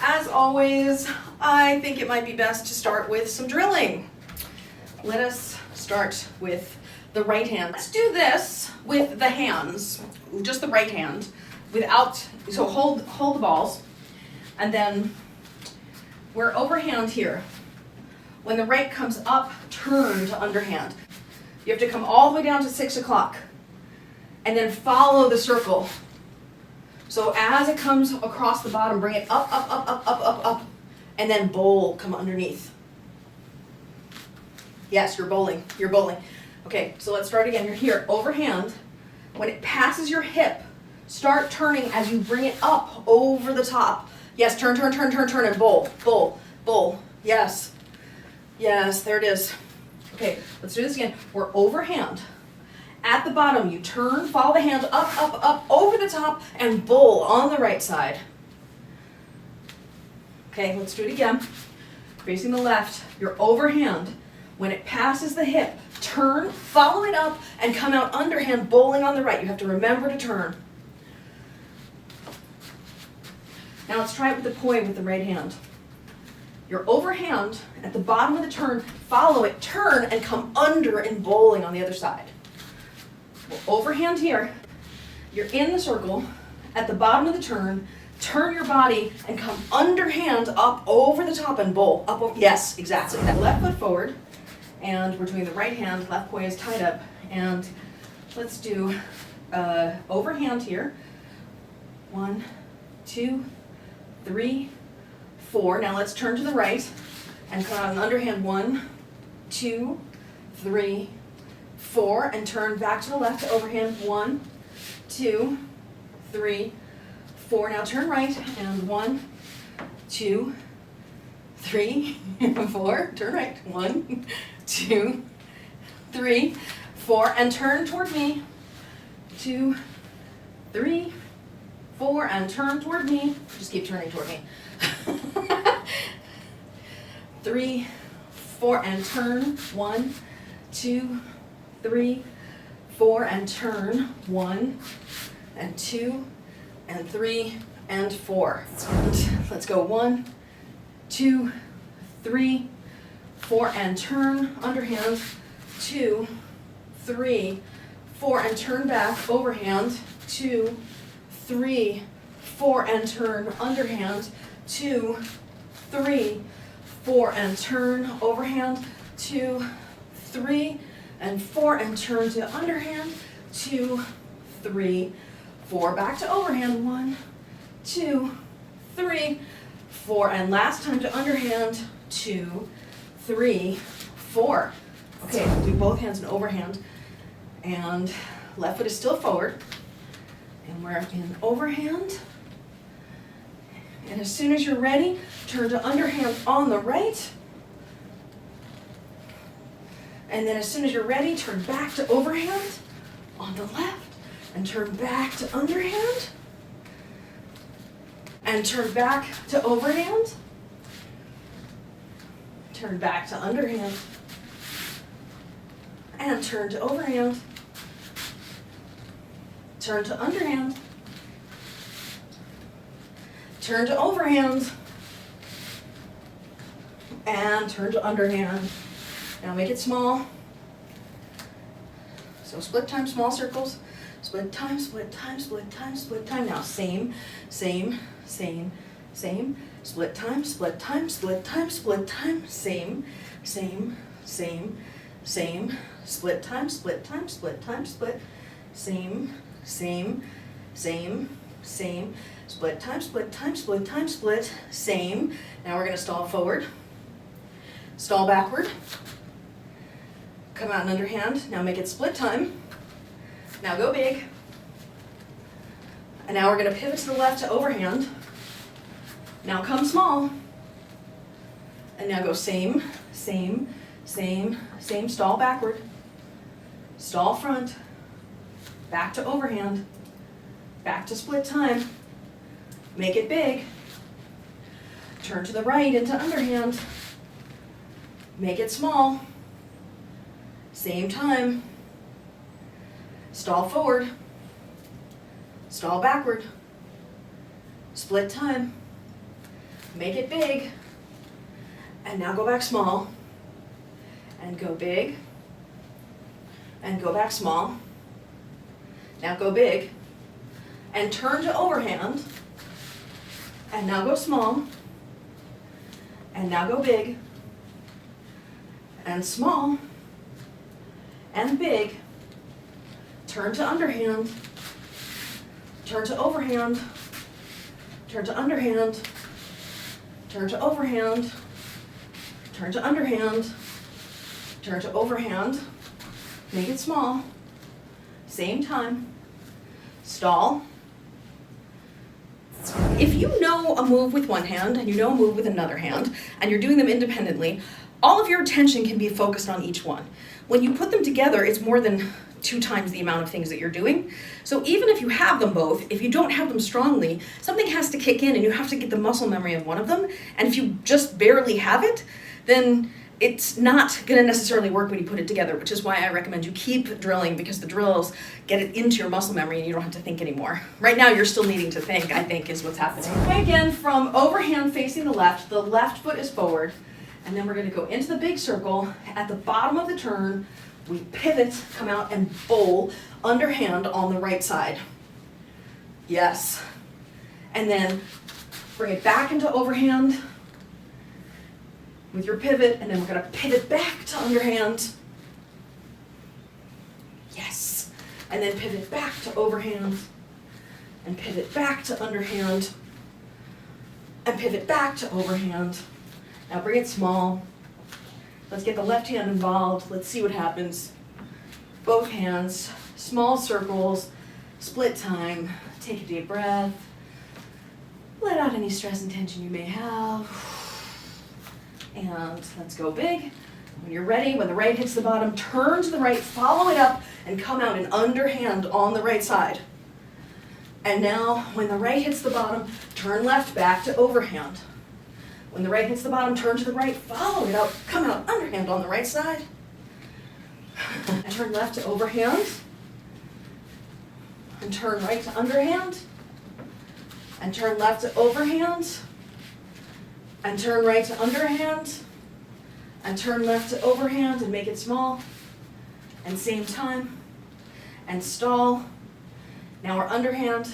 As always, I think it might be best to start with some drilling. Let us start with the right hand. Let's do this with the hands, just the right hand, without, so hold the balls, and then we're overhand here. When the right comes up, turn to underhand. You have to come all the way down to 6 o'clock, and then follow the circle. So as it comes across the bottom, bring it up, up, up, up, up, up, up, and then bowl, come underneath. Yes, you're bowling, you're bowling. Okay, so let's start again. You're here, overhand. When it passes your hip, start turning as you bring it up over the top. Yes, turn, turn, turn, turn, turn, and bowl, bowl, bowl. Yes, yes, there it is. Okay, let's do this again. We're overhand. At the bottom, you turn, follow the hand up, up, up, over the top, and bowl on the right side. Okay, let's do it again. Facing the left, you're overhand. When it passes the hip, turn, follow it up, and come out underhand, bowling on the right. You have to remember to turn. Now let's try it with the poi with the right hand. You're overhand, at the bottom of the turn, follow it, turn, and come under and bowling on the other side. Overhand here, you're in the circle, at the bottom of the turn, turn your body and come underhand up over the top and bowl. Up over, yes, exactly. Left foot forward, and we're doing the right hand, left poi is tied up, and let's do overhand here. 1, 2, 3, 4. Now let's turn to the right and come out an underhand. 1, 2, 3, 4, and turn back to the left to overhand. 1, 2, 3, 4. Now turn right and 1, 2, 3, 4. Turn right. 1, 2, 3, 4, and turn toward me. 2, 3, 4, and turn toward me. Just keep turning toward me. 3, 4, and turn. 1, 2, 3, 4, and turn. 1, and 2, and 3, and 4. Let's go 1, 2, 3, 4, and turn, underhand. 2, 3, 4, and turn back, overhand. 2, 3, 4, and turn, underhand. 2, 3, 4, and turn, overhand. 2, 3, and 4, and turn to underhand. 2, 3, 4, back to overhand. 1, 2, 3, 4, and last time to underhand. 2, 3, 4. Okay, we'll do both hands in overhand, and left foot is still forward, and we're in overhand. And as soon as you're ready, turn to underhand on the right. And then as soon as you're ready, turn back to overhand on the left, and turn back to underhand, and turn back to overhand, turn back to underhand, and turn to overhand, turn to underhand, turn to overhand, and turn to underhand. Now make it small. So split time, small circles. Split time, split time, split time, split time. Now same, same, same, same. Split time, split time, split time, split time. Same, same, same, same. Split time, split time, split time, split. Same, same, same, same. Split time, split time, split time, split. Same. Now we're going to stall forward. Stall backward. Come out and underhand. Now make it split time. Now go big. And now we're going to pivot to the left to overhand. Now come small. And now go same, same, same, same. Stall backward. Stall front. Back to overhand. Back to split time. Make it big. Turn to the right into underhand. Make it small. Same time. Stall forward. Stall backward. Split time. Make it big. And now go back small. And go big. And go back small. Now go big. And turn to overhand. And now go small. And now go big. And small. And big. Turn to underhand. Turn to overhand. Turn to underhand. Turn to overhand. Turn to underhand. Turn to overhand. Make it small. Same time. Stall. If you know a move with one hand and you know a move with another hand, and you're doing them independently, all of your attention can be focused on each one. When you put them together, it's more than 2 times the amount of things that you're doing. So even if you have them both, if you don't have them strongly, something has to kick in and you have to get the muscle memory of one of them. And if you just barely have it, then it's not going to necessarily work when you put it together, which is why I recommend you keep drilling, because the drills get it into your muscle memory and you don't have to think anymore. Right now you're still needing to think, I think, is what's happening. Okay, again, from overhand facing the left foot is forward, and then we're going to go into the big circle. At the bottom of the turn, we pivot, come out and bowl underhand on the right side. Yes. And then bring it back into overhand with your pivot, and then we're going to pivot back to underhand. Yes. And then pivot back to overhand, and pivot back to underhand, and pivot back to overhand. Now bring it small. Let's get the left hand involved. Let's see what happens. Both hands, small circles, split time. Take a deep breath. Let out any stress and tension you may have. And let's go big. When you're ready, when the right hits the bottom, turn to the right, follow it up, and come out in underhand on the right side. And now, when the right hits the bottom, turn left back to overhand. When the right hits the bottom, turn to the right, follow it up, come out underhand on the right side. And turn left to overhand. And turn right to underhand. And turn left to overhand. And turn right to underhand. And turn left to overhand and make it small. And same time. And stall. Now we're underhand.